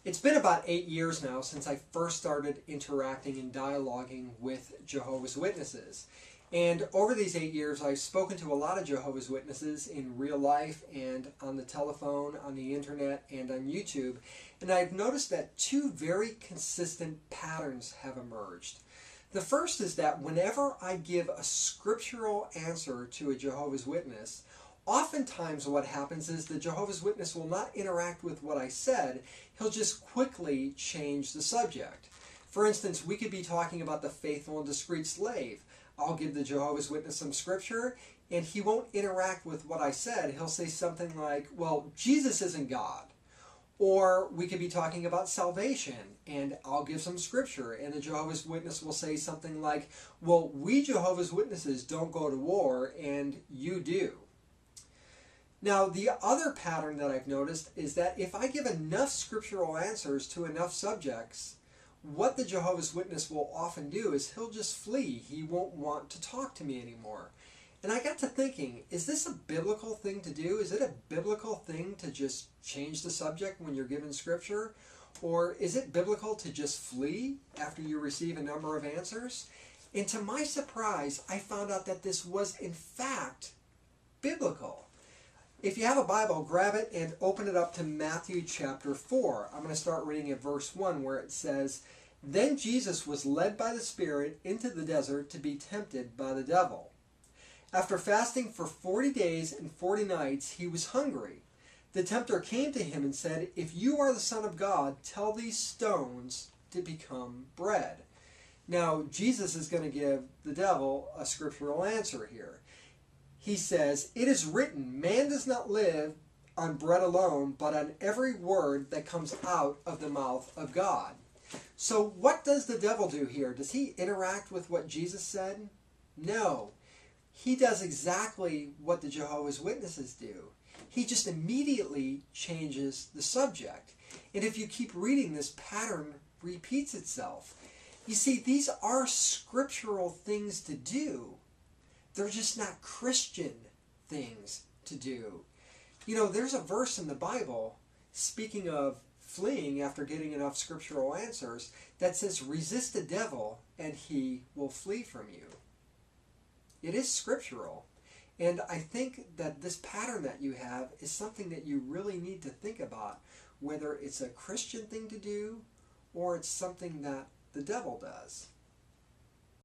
It's been about 8 years now since I first started interacting and dialoguing with Jehovah's Witnesses. And over these 8 years, I've spoken to a lot of Jehovah's Witnesses in real life and on the telephone, on the internet, and on YouTube. And I've noticed that two very consistent patterns have emerged. The first is that whenever I give a scriptural answer to a Jehovah's Witness, oftentimes what happens is the Jehovah's Witness will not interact with what I said. He'll just quickly change the subject. For instance, we could be talking about the faithful and discreet slave. I'll give the Jehovah's Witness some scripture, and he won't interact with what I said. He'll say something like, well, Jesus isn't God. Or we could be talking about salvation, and I'll give some scripture, and the Jehovah's Witness will say something like, well, we Jehovah's Witnesses don't go to war, and you do. Now, the other pattern that I've noticed is that if I give enough scriptural answers to enough subjects, what the Jehovah's Witness will often do is he'll just flee. He won't want to talk to me anymore. And I got to thinking, is this a biblical thing to do? Is it a biblical thing to just change the subject when you're given scripture? Or is it biblical to just flee after you receive a number of answers? And to my surprise, I found out that this was in fact biblical. If you have a Bible, grab it and open it up to Matthew chapter 4. I'm going to start reading at verse 1 where it says, "Then Jesus was led by the Spirit into the desert to be tempted by the devil. After fasting for 40 days and 40 nights, he was hungry. The tempter came to him and said, 'If you are the Son of God, tell these stones to become bread.'" Now, Jesus is going to give the devil a scriptural answer here. He says, "It is written, man does not live on bread alone, but on every word that comes out of the mouth of God." So what does the devil do here? Does he interact with what Jesus said? No. He does exactly what the Jehovah's Witnesses do. He just immediately changes the subject. And if you keep reading, this pattern repeats itself. You see, these are scriptural things to do. They're just not Christian things to do. You know, there's a verse in the Bible, speaking of fleeing after getting enough scriptural answers, that says, "Resist the devil and he will flee from you." It is scriptural. And I think that this pattern that you have is something that you really need to think about, whether it's a Christian thing to do or it's something that the devil does.